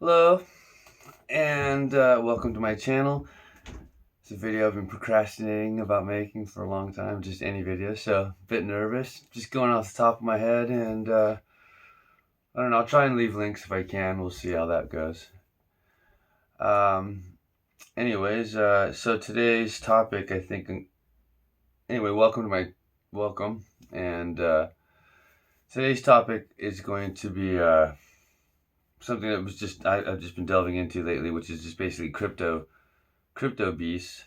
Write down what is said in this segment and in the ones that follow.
Hello, and welcome to my channel. It's a video I've been procrastinating about making for a long time, just any video, so a bit nervous. Just going off the top of my head, and I don't know, I'll try and leave links if I can. We'll see how that goes. Um, so today's topic, I think, anyway, welcome, and today's topic is going to be something that I've just been delving into lately, which is just basically crypto beasts,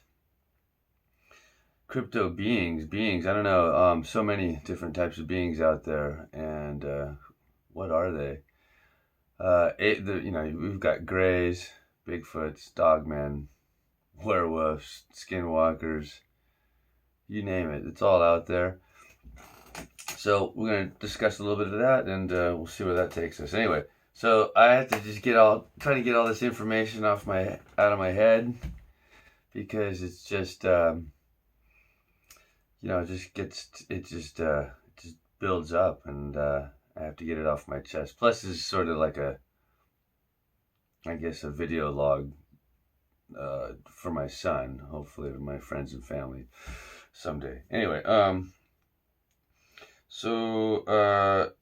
crypto beings. I don't know. So many different types of beings out there, and what are they? We've got greys, Bigfoots, dogmen, werewolves, skinwalkers. You name it. It's all out there. So we're gonna discuss a little bit of that, and we'll see where that takes us. Anyway, so I have to just trying to get all this information out of my head because it's just it just builds up, and I have to get it off my chest. Plus, it's sort of like I guess, a video log for my son, hopefully, with my friends and family someday. Anyway,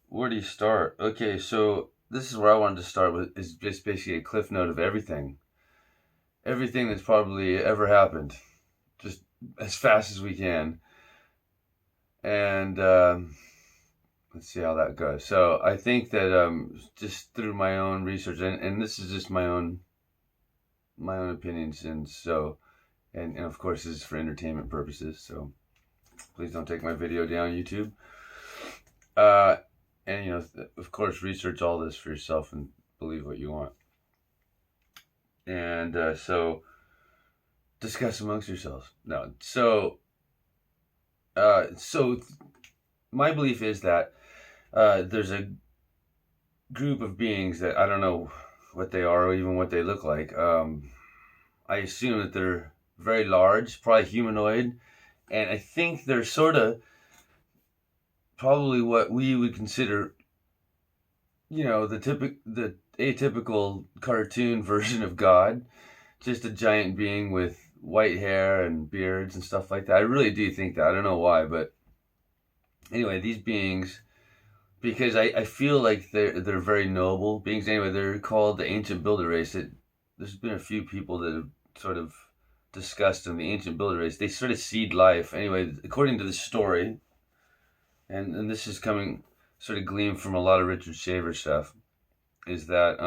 where do you start? Okay, so this is where I wanted to start with, is just basically a cliff note of everything that's probably ever happened, just as fast as we can. And let's see how that goes. So I think that just through my own research, and this is just my own opinions, and of course this is for entertainment purposes. So please don't take my video down YouTube. And of course, research all this for yourself and believe what you want. And discuss amongst yourselves. No, so my belief is that there's a group of beings that I don't know what they are or even what they look like. I assume that they're very large, probably humanoid, and I think they're sort of probably what we would consider, the atypical cartoon version of God, just a giant being with white hair and beards and stuff like that. I really do think that. I don't know why, but anyway, these beings, because I feel like they're very noble beings. Anyway, they're called the ancient builder race. There's been a few people that have sort of discussed in the ancient builder race. They sort of seed life. Anyway, according to the story, and this is coming sort of gleaned from a lot of Richard Shaver stuff, is that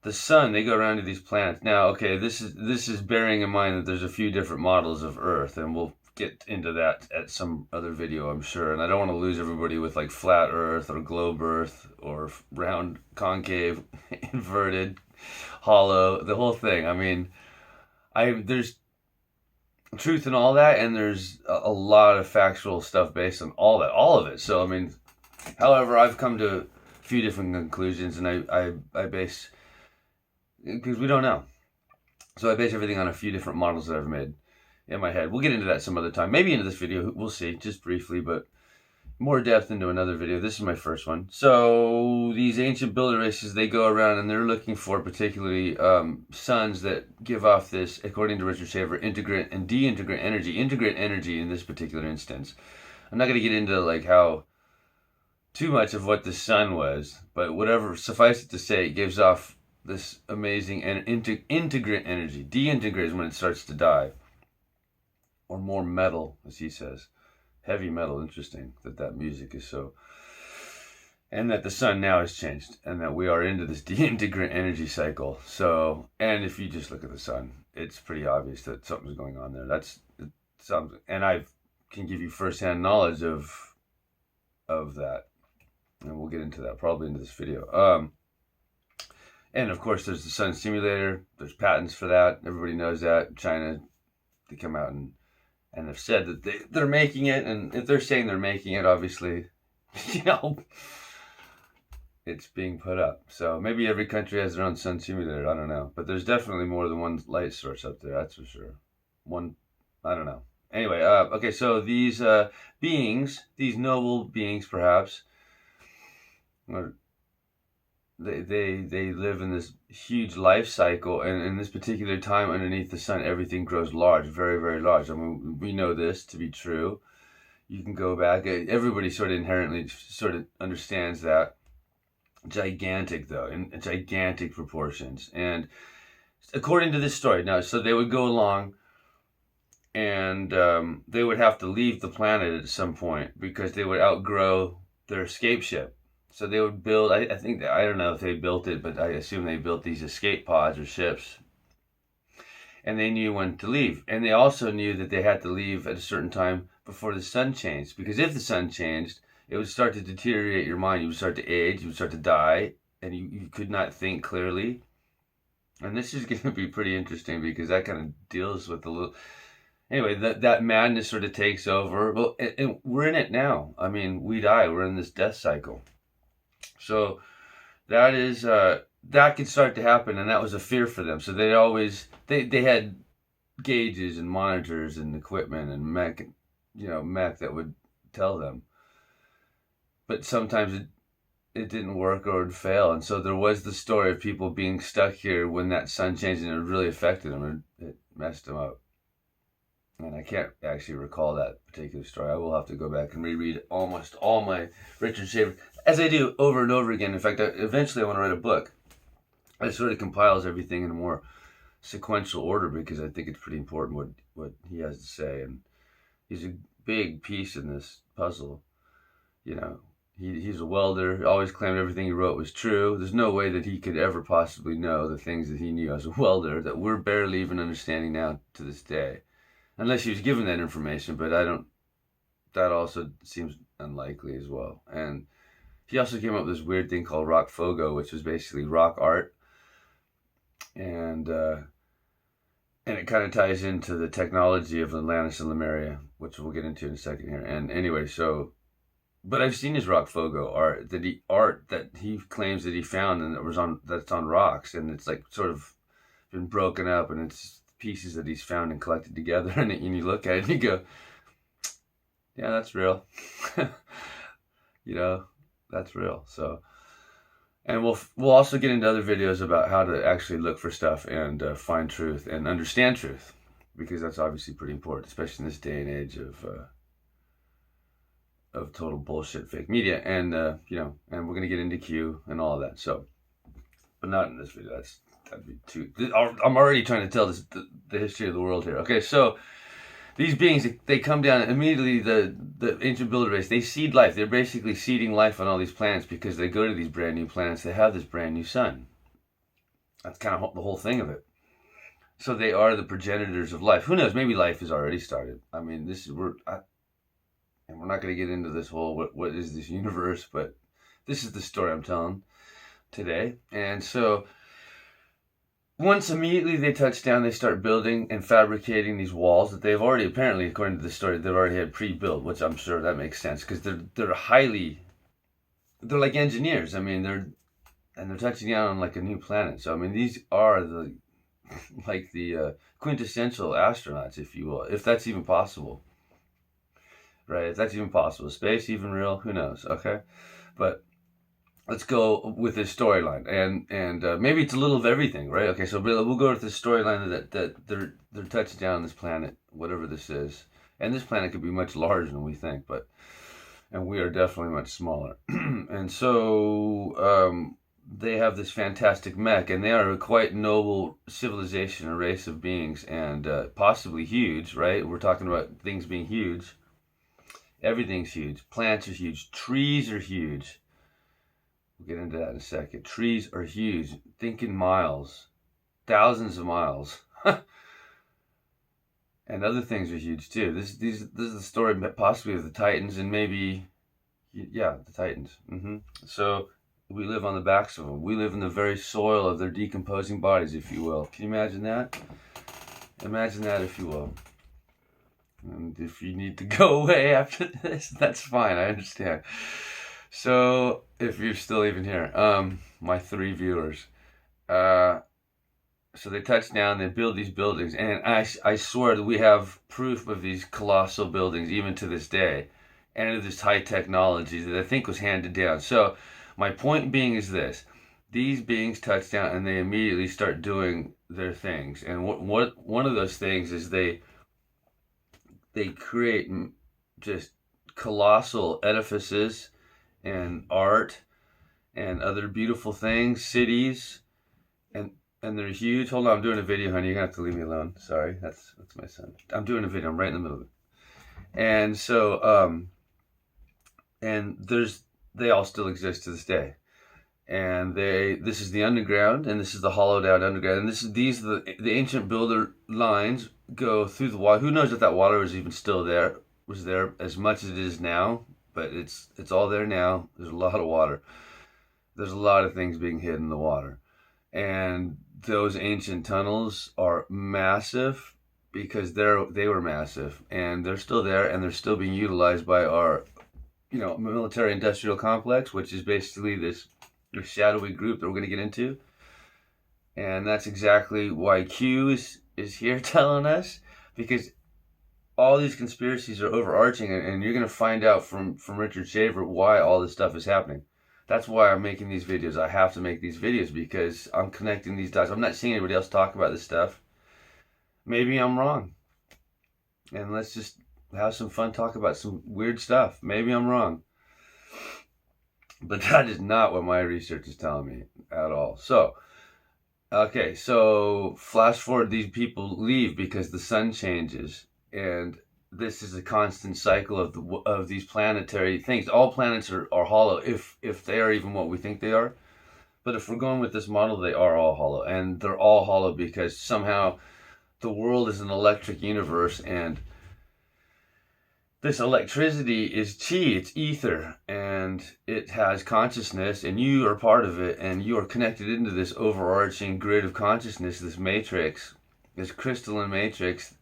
the sun, they go around to these planets. Now, okay, this is bearing in mind that there's a few different models of Earth, and we'll get into that at some other video, I'm sure. And I don't want to lose everybody with like flat Earth or globe Earth or round, concave, inverted, hollow, the whole thing. I mean, there's truth in all that, and there's a lot of factual stuff based on all of it. So I mean, however, I've come to a few different conclusions, and I base, because we don't know. So I base everything on a few different models that I've made in my head. We'll get into that some other time. Maybe into this video. We'll see, just briefly, but more depth into another video. This is my first one. So these ancient builder races, they go around and they're looking for particularly suns that give off this, according to Richard Shaver, integrant and deintegrant energy. Integrant energy in this particular instance. I'm not going to get into like how too much of what the sun was, but whatever, suffice it to say, it gives off this amazing and integrant energy. Deintegrate is when it starts to die, or more metal, as he says, heavy metal. Interesting that music is so, and that the sun now has changed, and that we are into this deintegrant energy cycle. So, and if you just look at the sun, it's pretty obvious that something's going on there. That's something, and I can give you firsthand knowledge of that, and we'll get into that probably into this video. And of course, there's the sun simulator. There's patents for that. Everybody knows that. China, they come out and have said that they're making it. And if they're saying they're making it, obviously, it's being put up. So maybe every country has their own sun simulator. I don't know. But there's definitely more than one light source up there. That's for sure. I don't know. Anyway, okay, so these beings, these noble beings, perhaps, or they live in this huge life cycle, and in this particular time underneath the sun, everything grows large, very, very large. I mean, we know this to be true. You can go back. Everybody sort of inherently sort of understands that. Gigantic, though, in gigantic proportions. And according to this story, now, so they would go along, and they would have to leave the planet at some point because they would outgrow their escape ship. So they would build, I think, I don't know if they built it, but I assume they built these escape pods or ships. And they knew when to leave. And they also knew that they had to leave at a certain time before the sun changed. Because if the sun changed, it would start to deteriorate your mind. You would start to age, you would start to die, and you could not think clearly. And this is going to be pretty interesting because that kind of deals with the little. Anyway, that madness sort of takes over. Well, and we're in it now. I mean, we die. We're in this death cycle. So that is that could start to happen, and that was a fear for them. So they had gauges and monitors and equipment and mech that would tell them. But sometimes it didn't work or it would fail, and so there was the story of people being stuck here when that sun changed, and it really affected them. It messed them up. And I can't actually recall that particular story. I will have to go back and reread almost all my Richard Shaver, as I do over and over again. In fact, eventually I want to write a book that sort of compiles everything in a more sequential order because I think it's pretty important what he has to say. And he's a big piece in this puzzle. You know, he's a welder, always claimed everything he wrote was true. There's no way that he could ever possibly know the things that he knew as a welder that we're barely even understanding now to this day. Unless he was given that information, but that also seems unlikely as well. And he also came up with this weird thing called rock phogo, which was basically rock art. And it kind of ties into the technology of Atlantis and Lemuria, which we'll get into in a second here. And anyway, but I've seen his rock phogo art that he claims that he found and that's on rocks, and it's like sort of been broken up, and it's pieces that he's found and collected together, and you look at it and you go, yeah, that's real. That's real. So, and we'll also get into other videos about how to actually look for stuff and find truth and understand truth, because that's obviously pretty important, especially in this day and age of total bullshit, fake media, and and we're gonna get into Q and all of that. So, but not in this video. That'd be too. I'm already trying to tell the history of the world here. Okay, so these beings, they come down immediately. The ancient builder race, they seed life. They're basically seeding life on all these planets because they go to these brand new planets. They have this brand new sun. That's kind of the whole thing of it. So they are the progenitors of life. Who knows? Maybe life has already started. I mean, and we're not going to get into this whole what is this universe, but this is the story I'm telling today. And so once immediately they touch down, they start building and fabricating these walls that they've already, apparently, according to the story, they've already had pre-built, which I'm sure that makes sense because they're like engineers. I mean, they're touching down on like a new planet. So I mean, these are the quintessential astronauts, if you will, if that's even possible. Right? If that's even possible. Space even real? Who knows? Okay, but let's go with this storyline, and maybe it's a little of everything, right? Okay, so we'll go with this storyline that they're touching down on this planet, whatever this is, and this planet could be much larger than we think, and we are definitely much smaller, and so they have this fantastic mech, and they are a quite noble civilization, a race of beings, and possibly huge, right? We're talking about things being huge. Everything's huge. Plants are huge. Trees are huge. We'll get into that in a second. Trees are huge. Think in miles. Thousands of miles. And other things are huge too. This is the story possibly of the Titans, and maybe, yeah, the Titans. So we live on the backs of them. We live in the very soil of their decomposing bodies, if you will. Can you imagine that? Imagine that, if you will. And if you need to go away after this, that's fine. I understand. So, if you're still even here, my 3 viewers, so they touch down, they build these buildings, and I swear that we have proof of these colossal buildings even to this day, and of this high technology that I think was handed down. So, my point being is this: these beings touch down and they immediately start doing their things. And what one of those things is they create just colossal edifices and art and other beautiful things, cities, and they're huge. Hold on, I'm doing a video, honey. You're gonna have to leave me alone. Sorry, that's my son. I'm doing a video. I'm right in the middle of it. And so, and they all still exist to this day. And this is the underground, and this is the hollowed out underground, and these are the ancient builder lines go through the water. Who knows if that water was even still there, was there as much as it is now, but it's all there now. There's a lot of water. There's a lot of things being hid in the water. And those ancient tunnels are massive because they were massive, and they're still there, and they're still being utilized by our, military industrial complex, which is basically this shadowy group that we're going to get into. And that's exactly why Q is here telling us, because all these conspiracies are overarching, and you're going to find out from Richard Shaver why all this stuff is happening. That's why I'm making these videos. I have to make these videos because I'm connecting these dots. I'm not seeing anybody else talk about this stuff. Maybe I'm wrong. And let's just have some fun, talk about some weird stuff. Maybe I'm wrong. But that is not what my research is telling me at all. So, okay, so flash forward, these people leave because the sun changes. And this is a constant cycle of these planetary things. All planets are hollow if they are even what we think they are. But if we're going with this model, they are all hollow. And they're all hollow because somehow the world is an electric universe, and this electricity is chi, it's ether, and it has consciousness, and you are part of it, and you are connected into this overarching grid of consciousness, this matrix, this crystalline matrix,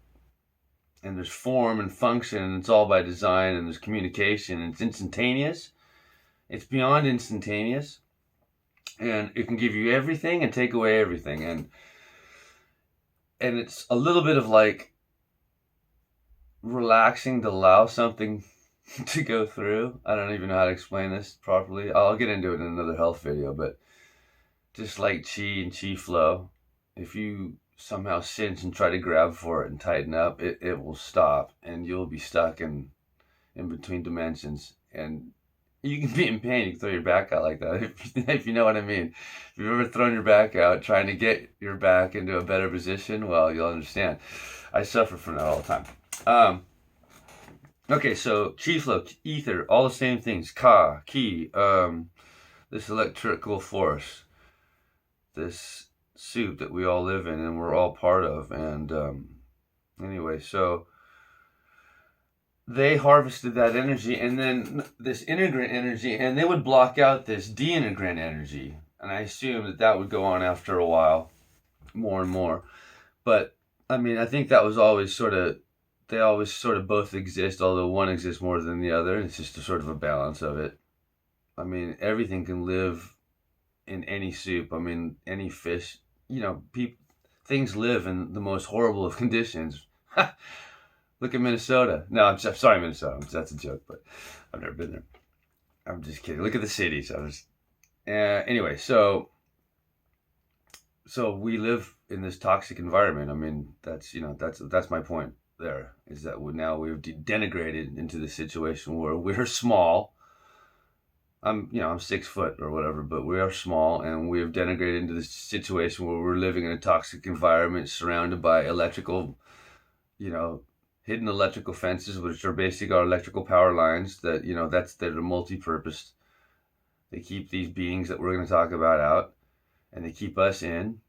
and there's form and function, and it's all by design, and there's communication, and it's instantaneous. It's beyond instantaneous, and it can give you everything and take away everything, and it's a little bit of like relaxing to allow something to go through. I don't even know how to explain this properly. I'll get into it in another health video, but just like chi and chi flow, if you somehow cinch and try to grab for it and tighten up, it will stop, and you'll be stuck in between dimensions, and you can be in pain. You can throw your back out like that, if you know what I mean. If you've ever thrown your back out trying to get your back into a better position, well, you'll understand. I suffer from that all the time. Okay, so chi flow, ether, all the same things. Ka, ki, this electrical force, this soup that we all live in and we're all part of. And anyway, so they harvested that energy, and then this integrant energy, and they would block out this deintegrant energy. And I assume that would go on after a while, more and more. But I mean, I think that was always they always sort of both exist, although one exists more than the other. And it's just a sort of a balance of it. I mean, everything can live in any soup. I mean, any fish, things live in the most horrible of conditions. Look at Minnesota. No, I'm sorry, Minnesota. That's a joke, but I've never been there. I'm just kidding. Look at the cities. Anyway, so we live in this toxic environment. I mean, that's my point there, is that now we've denigrated into the situation where we're small. I'm 6 foot or whatever, but we are small, and we have denigrated into this situation where we're living in a toxic environment surrounded by electrical, hidden electrical fences, which are basically our electrical power lines that, they're multi-purpose. They keep these beings that we're going to talk about out, and they keep us in.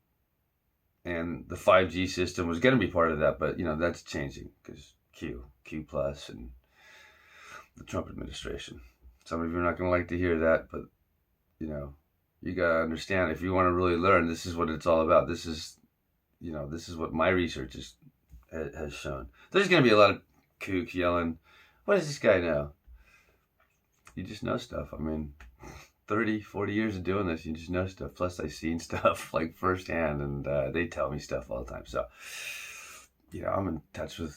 And the 5G system was going to be part of that, but, that's changing because Q plus and the Trump administration. Some of you are not going to like to hear that, but, you got to understand, if you want to really learn, this is what it's all about. This is what my research has shown. There's going to be a lot of kook yelling, what does this guy know? You just know stuff. I mean, 30, 40 years of doing this, you just know stuff. Plus, I've seen stuff like firsthand, and they tell me stuff all the time. So, I'm in touch with,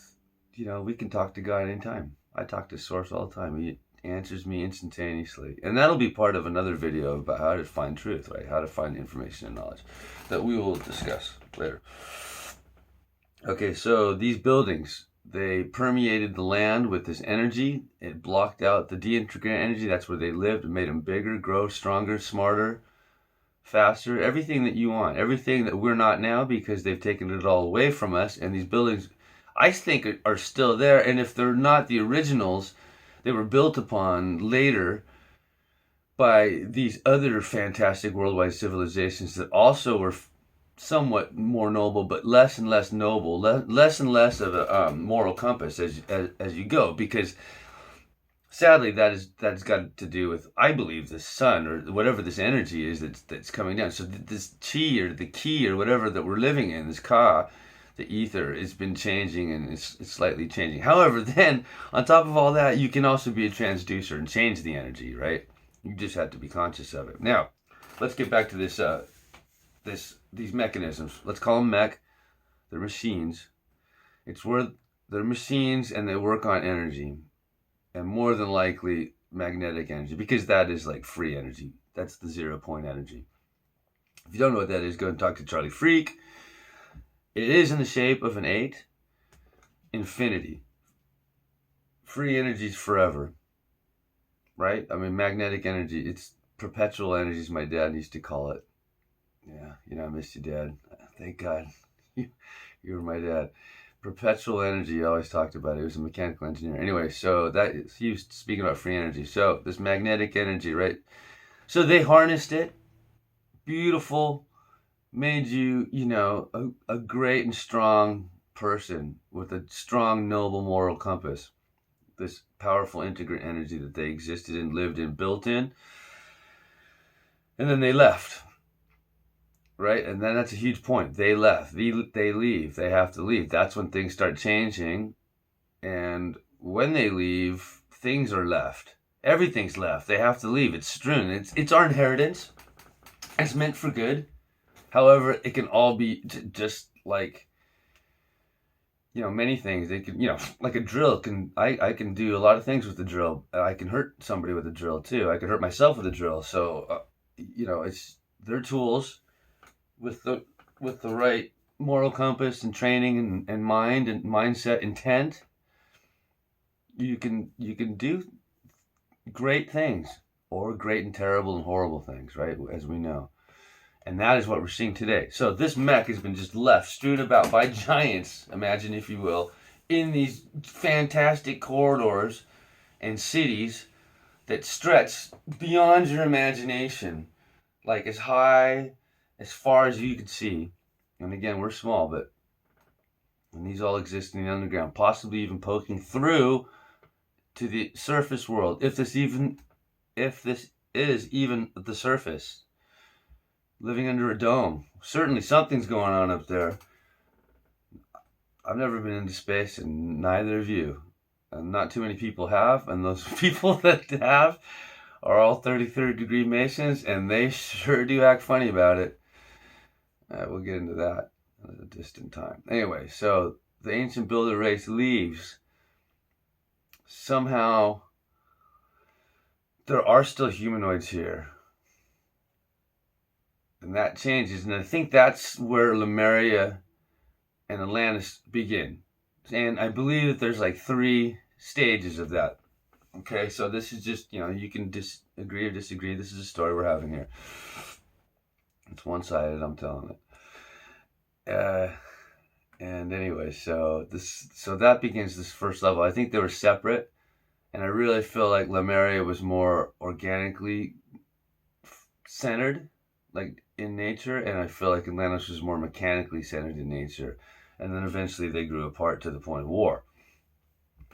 we can talk to God anytime. I talk to Source all the time. answers me instantaneously. And that'll be part of another video about how to find truth, right? How to find information and knowledge that we will discuss later. Okay, so these buildings, they permeated the land with this energy. It blocked out the disintegrating energy. That's where they lived. It made them bigger, grow stronger, smarter, faster, everything that you want, everything that we're not now, because they've taken it all away from us. And these buildings, I think, are still there. And if they're not the originals, they were built upon later by these other fantastic worldwide civilizations that also were somewhat more noble, but less and less noble, less and less of a moral compass as you go, because sadly that's got to do with, I believe, the sun or whatever this energy is that's coming down. So this chi or the ki or whatever that we're living in, this ka, the ether, has been changing, and it's slightly changing. However, then on top of all that, you can also be a transducer and change the energy, right? You just have to be conscious of it. Now, let's get back to these mechanisms. Let's call them mech. They're machines. It's where they're machines and they work on energy, and more than likely magnetic energy, because that is like free energy. That's the 0 point energy. If you don't know what that is, go and talk to Charlie Freak. It is in the shape of an 8. Infinity. Free energy is forever. Right? I mean, magnetic energy, it's perpetual energy, as my dad used to call it. Yeah, I missed you, Dad. Thank God. You were my dad. Perpetual energy, I always talked about it. He was a mechanical engineer. Anyway, so he was speaking about free energy. So this magnetic energy, right? So they harnessed it. Beautiful. Made you, a great and strong person with a strong, noble moral compass. This powerful integrant energy that they existed in, lived in, built in. And then they left. Right? And then that's a huge point. They left. They leave. They have to leave. That's when things start changing. And when they leave, things are left. Everything's left. They have to leave. It's strewn. It's our inheritance. It's meant for good. However, it can all be just like, many things. They can, like a drill I can do a lot of things with the drill. I can hurt somebody with a drill too. I can hurt myself with a drill. So, it's their tools. With the right moral compass and training and mind and mindset, intent, you can do great things, or great and terrible and horrible things, right? As we know. And that is what we're seeing today. So this mech has been just left, strewn about by giants, imagine if you will, in these fantastic corridors and cities that stretch beyond your imagination, like as far as you can see. And again, we're small, and these all exist in the underground, possibly even poking through to the surface world, if this is even the surface. Living under a dome. Certainly something's going on up there. I've never been into space, and neither of you. And not too many people have, and those people that have are all 33rd degree Masons, and they sure do act funny about it. We'll get into that at a distant time. Anyway, so the ancient builder race leaves. Somehow, there are still humanoids here. And that changes. And I think that's where Lemuria and Atlantis begin. And I believe that there's like 3 stages of that. Okay, so this is just, you can agree or disagree. This is a story we're having here. It's one-sided, I'm telling it. And anyway, so that begins this first level. I think they were separate, and I really feel like Lemuria was more organically centered, like in nature, and I feel like Atlantis was more mechanically centered in nature. And then eventually they grew apart to the point of war.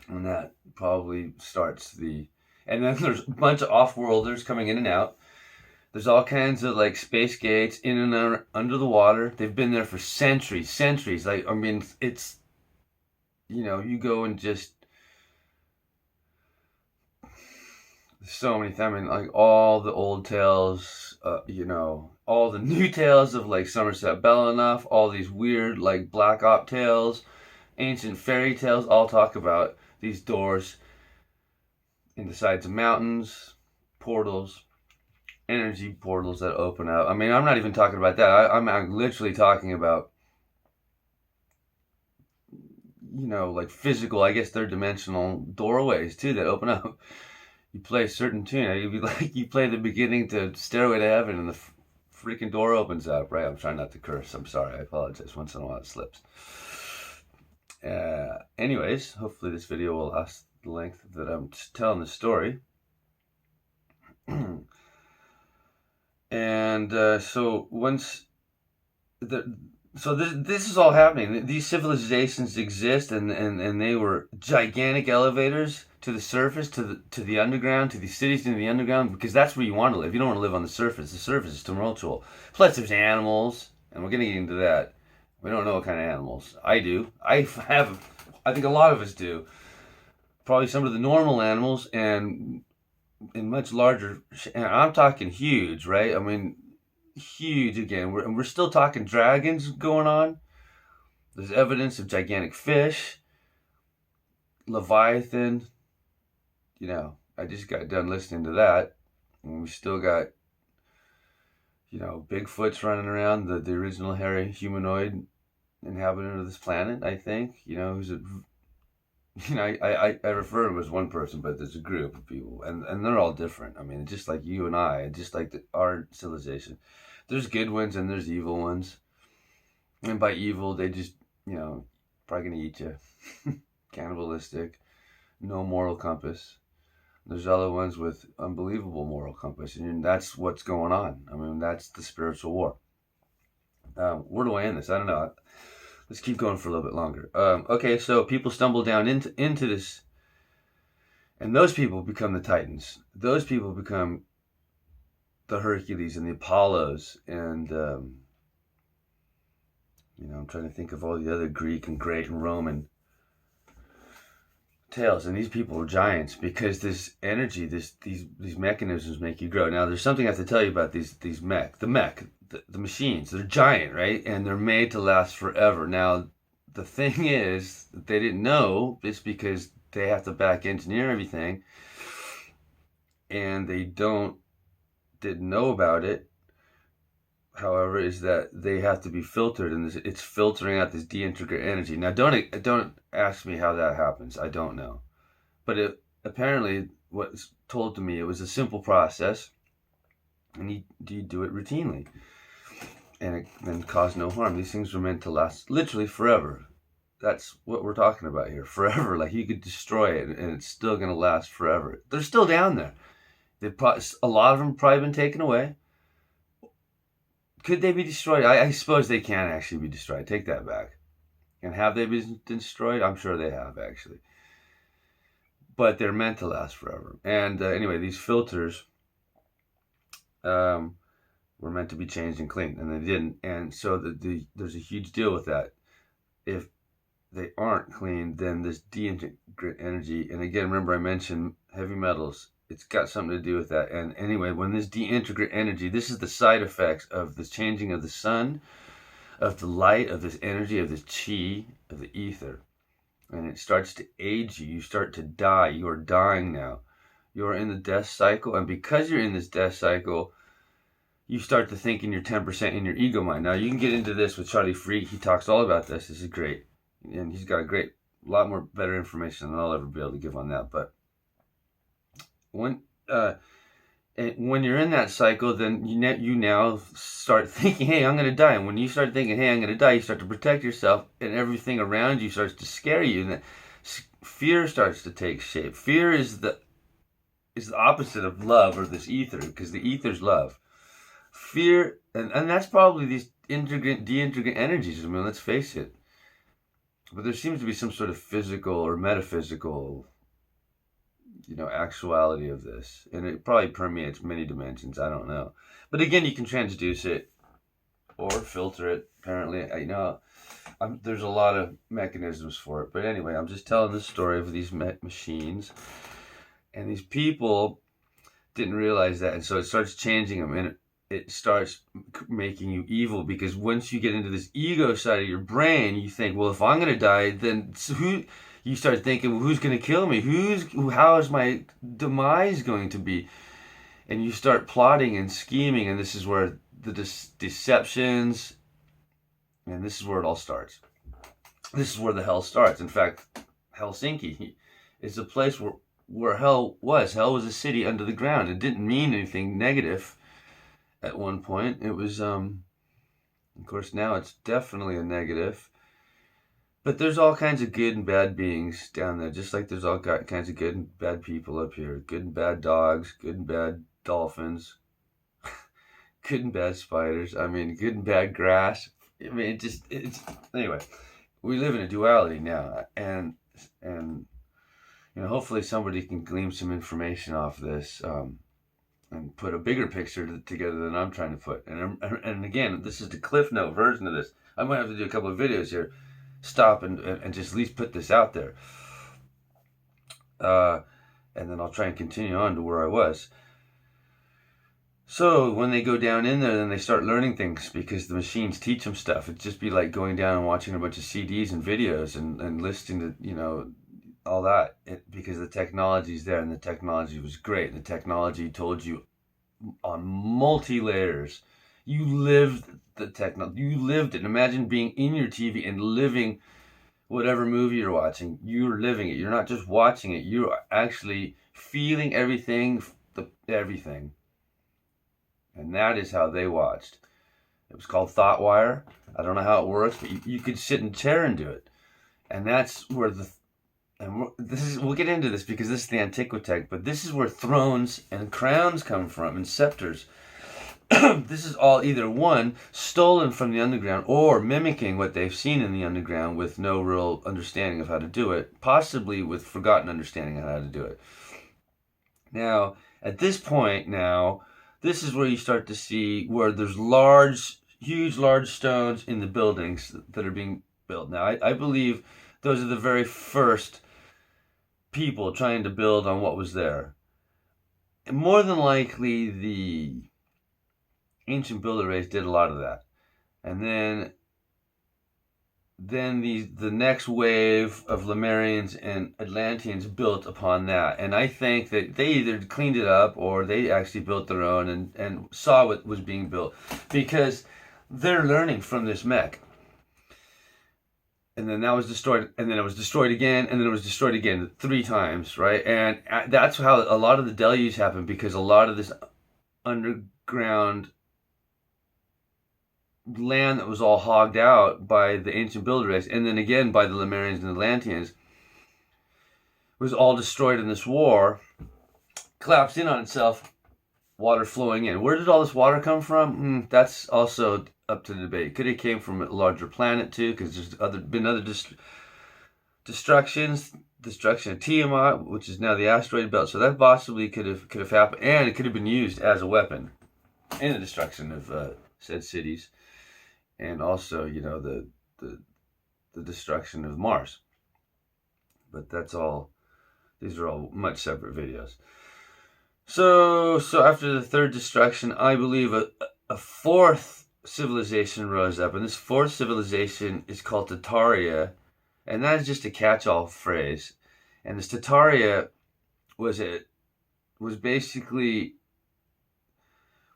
And that probably starts and then there's a bunch of off-worlders coming in and out. There's all kinds of like space gates in and out, under the water. They've been there for centuries. Like, I mean, it's, you go and just, so many times, I mean, like all the old tales, all the new tales of like Somerset Belanoff, all these weird like Black Op tales, ancient fairy tales, all talk about these doors in the sides of mountains, portals, energy portals that open up. I mean, I'm not even talking about that. I'm literally talking about, like physical, I guess, third dimensional doorways too that open up. You play a certain tune, you'd be like, you play the beginning to Stairway to Heaven, and the freaking door opens up, right? I'm trying not to curse. I'm sorry. I apologize. Once in a while it slips. Anyways, hopefully this video will last the length that I'm telling the story. And so once this is all happening. These civilizations exist, and they were gigantic elevators to the surface, to the underground, to the cities in the underground, because that's where you want to live. You don't want to live on the surface. The surface is tumultuous. Plus, there's animals, and we're going to get into that. We don't know what kind of animals. I do. I think a lot of us do. Probably some of the normal animals, and in much larger. And I'm talking huge, right? I mean, huge again. We're still talking dragons going on. There's evidence of gigantic fish, Leviathan. I just got done listening to that, and we still got, Bigfoot's running around, the original hairy humanoid inhabitant of this planet. I think, who's a, I refer to him as one person, but there's a group of people, and they're all different. I mean, just like you and I, just like our civilization. There's good ones and there's evil ones. And by evil, they just, probably gonna eat you. Cannibalistic. No moral compass. There's other ones with unbelievable moral compass. And that's what's going on. I mean, that's the spiritual war. Where do I end this? I don't know. Let's keep going for a little bit longer. Okay, so people stumble down into this. And those people become the Titans. Those people become the Hercules and the Apollos, and I'm trying to think of all the other Greek and Roman tales, and these people were giants because this energy, these mechanisms make you grow. Now, there's something I have to tell you about the machines. They're giant, right? And they're made to last forever. Now, the thing is that they didn't know it's because they have to back engineer everything, and they didn't know about it, however, is that they have to be filtered, and it's filtering out this deintegrate energy. Now, don't ask me how that happens. I don't know, but apparently, what's told to me, it was a simple process, and you do it routinely, and it then cause no harm. These things were meant to last literally forever. That's what we're talking about here, forever. Like, you could destroy it, and it's still going to last forever. They're still down there. A lot of them probably been taken away. Could they be destroyed? I suppose they can actually be destroyed. Take that back. And have they been destroyed? I'm sure they have, actually. But they're meant to last forever. And anyway, these filters were meant to be changed and cleaned, and they didn't. And so there's a huge deal with that. If they aren't cleaned, then this deintegrate energy, and again, remember I mentioned heavy metals, it's got something to do with that. And anyway, when this deintegrate energy, this is the side effects of this changing of the sun, of the light, of this energy, of this chi, of the ether. And it starts to age you. You start to die. You are dying now. You are in the death cycle. And because you're in this death cycle, you start to think in your 10% in your ego mind. Now, you can get into this with Charlie Freak. He talks all about this. This is great. And he's got a lot more better information than I'll ever be able to give on that. But when you're in that cycle, then you now start thinking, hey, I'm going to die. And when you start thinking, hey, I'm going to die, you start to protect yourself, and everything around you starts to scare you. And fear starts to take shape. Fear is the opposite of love, or this ether, because the ether's love. Fear, and that's probably these deintegrate energies. I mean, let's face it. But there seems to be some sort of physical or metaphysical actuality of this, and it probably permeates many dimensions. I don't know, but again, you can transduce it or filter it. Apparently, there's a lot of mechanisms for it. But anyway, I'm just telling the story of these machines, and these people didn't realize that, and so it starts changing them, and it starts making you evil, because once you get into this ego side of your brain, you think, well, if I'm going to die, then you start thinking, well, who's going to kill me? How is my demise going to be? And you start plotting and scheming, and this is where the deceptions, and this is where it all starts. This is where the hell starts. In fact, Helsinki is a place where hell was. Hell was a city under the ground. It didn't mean anything negative at one point. It was, of course, now it's definitely a negative. But there's all kinds of good and bad beings down there, just like there's all kinds of good and bad people up here. Good and bad dogs, good and bad dolphins, good and bad spiders. I mean, good and bad grass. I mean, it's anyway. We live in a duality now, and hopefully somebody can glean some information off this, and put a bigger picture together than I'm trying to put. And again, this is the Cliff Note version of this. I might have to do a couple of videos here. Stop and just at least put this out there. And then I'll try and continue on to where I was. So when they go down in there, then they start learning things because the machines teach them stuff. It'd just be like going down and watching a bunch of CDs and videos and listening to, all that. Because the technology's there, and the technology was great. And the technology told you on multi-layers. You lived the technology. You lived it. Imagine being in your TV and living whatever movie you're watching. You're living it. You're not just watching it. You're actually feeling everything, everything. And that is how they watched. It was called ThoughtWire. I don't know how it works, but you could sit in a chair and do it. And that's where we'll get into this because this is the Antiquitech, but this is where thrones and crowns come from, and scepters. This is all either one, stolen from the underground, or mimicking what they've seen in the underground with no real understanding of how to do it, possibly with forgotten understanding of how to do it. Now, at this point this is where you start to see where there's huge large stones in the buildings that are being built. Now, I believe those are the very first people trying to build on what was there. And more than likely, the ancient builder race did a lot of that. And then the next wave of Lemurians and Atlanteans built upon that. And I think that they either cleaned it up or they actually built their own and saw what was being built. Because they're learning from this mech. And then that was destroyed, and then it was destroyed again, and then it was destroyed again 3 times, right? And that's how a lot of the deluge happened, because a lot of this underground land that was all hogged out by the ancient builder race, and then again by the Lemurians and Atlanteans, was all destroyed in this war, collapsed in on itself, water flowing in. Where did all this water come from? That's also up to debate. Could it came from a larger planet too? Because there's been other destruction of Tiamat, which is now the asteroid belt. So that possibly could have happened, and it could have been used as a weapon in the destruction of said cities, and also the destruction of Mars. But that's all. These are all much separate videos. So after the third destruction, I believe a fourth civilization rose up, and this fourth civilization is called Tataria, and that is just a catch-all phrase. And this Tataria was basically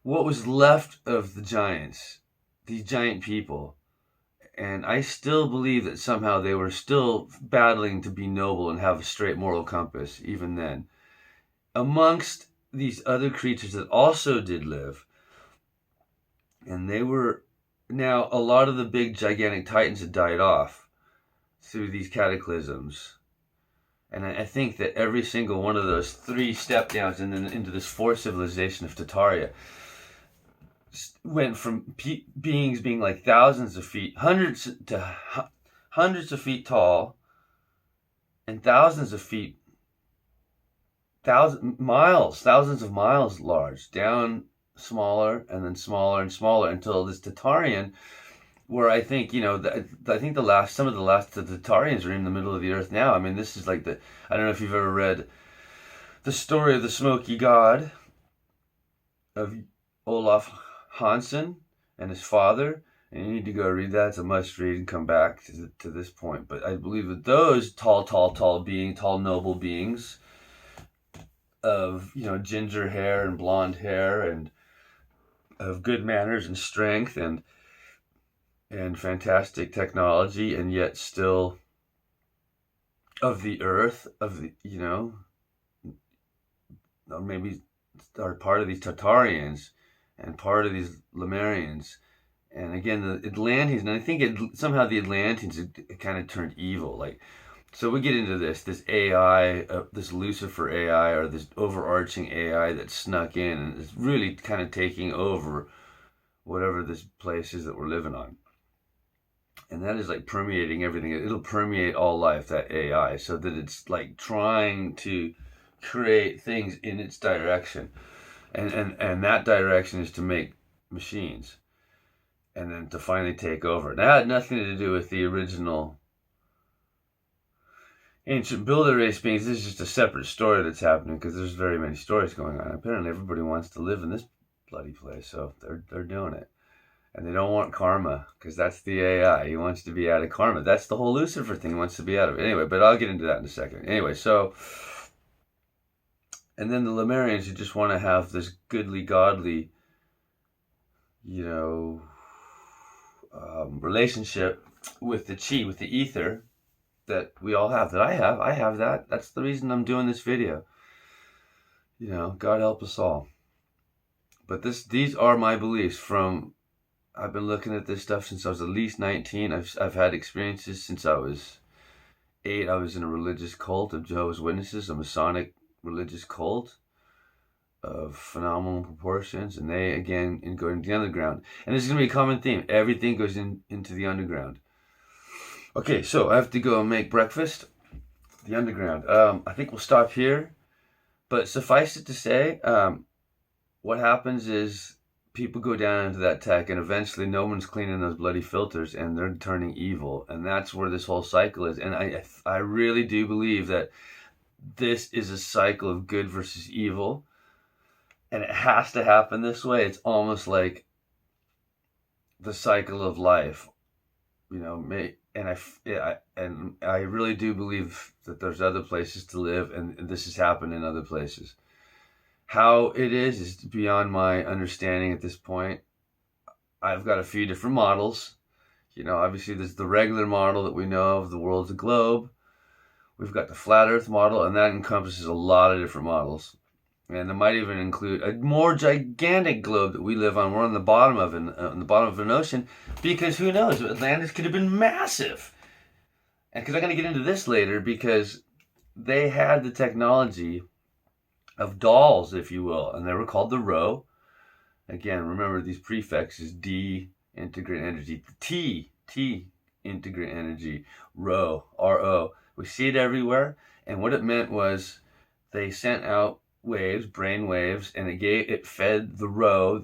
what was left of the giants, these giant people. And I still believe that somehow they were still battling to be noble and have a straight moral compass even then, amongst these other creatures that also did live. And they were, now a lot of the big gigantic titans had died off through these cataclysms. And I think that every single one of those 3 step downs and then into this fourth civilization of Tataria went from beings being like thousands of feet, hundreds of feet tall, and thousands of miles large, down smaller and then smaller and smaller until this Tatarian, where I think some of the Tatarians are in the middle of the earth now. I mean, this is like I don't know if you've ever read the story of the Smoky God of Olaf Hansen and his father, And you need to go read that. It's a must read and come back to this point. But I believe that those tall, noble beings of, ginger hair and blonde hair and of good manners and strength and fantastic technology, and yet still of the earth, of the, or maybe are part of these Tartarians and part of these Lemurians. And again, the Atlanteans, and I think somehow the Atlanteans it kind of turned evil. Like, so we get into this AI, this Lucifer AI, or this overarching AI that snuck in and is really kind of taking over whatever this place is that we're living on. And that is like permeating everything. It'll permeate all life, that AI, so that it's like trying to create things in its direction. And that direction is to make machines and then to finally take over. That had nothing to do with the original ancient builder race beings. This is just a separate story that's happening because there's very many stories going on. Apparently everybody wants to live in this bloody place, so they're doing it. And they don't want karma because that's the AI. He wants to be out of karma. That's the whole Lucifer thing. He wants to be out of it. Anyway, but I'll get into that in a second. Anyway, so, and then the Lemurians who just want to have this goodly, godly, relationship with the chi, with the ether that we all have, that I have that. That's the reason I'm doing this video. God help us all. But these are my beliefs from, I've been looking at this stuff since I was at least 19. I've had experiences since I was 8. I was in a religious cult of Jehovah's Witnesses, a Masonic religious cult of phenomenal proportions, and they again go into the underground. And this is going to be a common theme. Everything goes into the underground. Okay, so I have to go and make breakfast. The underground. I think we'll stop here. But suffice it to say, what happens is people go down into that tech, and eventually no one's cleaning those bloody filters, and they're turning evil. And that's where this whole cycle is. And I really do believe that this is a cycle of good versus evil. And it has to happen this way. It's almost like the cycle of life, and I really do believe that there's other places to live, and this has happened in other places. How it is beyond my understanding at this point. I've got a few different models. Obviously there's the regular model that we know of, the world's a globe. We've got the flat earth model, and that encompasses a lot of different models. And it might even include a more gigantic globe that we live on. We're on the bottom of an ocean, because who knows? Atlantis could have been massive. And because I'm going to get into this later, because they had the technology of dolls, if you will, and they were called the Rho. Again, remember these prefixes: D, integrate energy; T, integrate energy; Rho, R-O. We see it everywhere, and what it meant was they sent out waves, brain waves, and it fed the Rho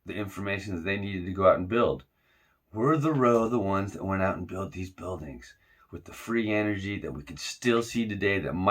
the information that they needed to go out and build. Were the Rho the ones that went out and built these buildings with the free energy that we could still see today, that might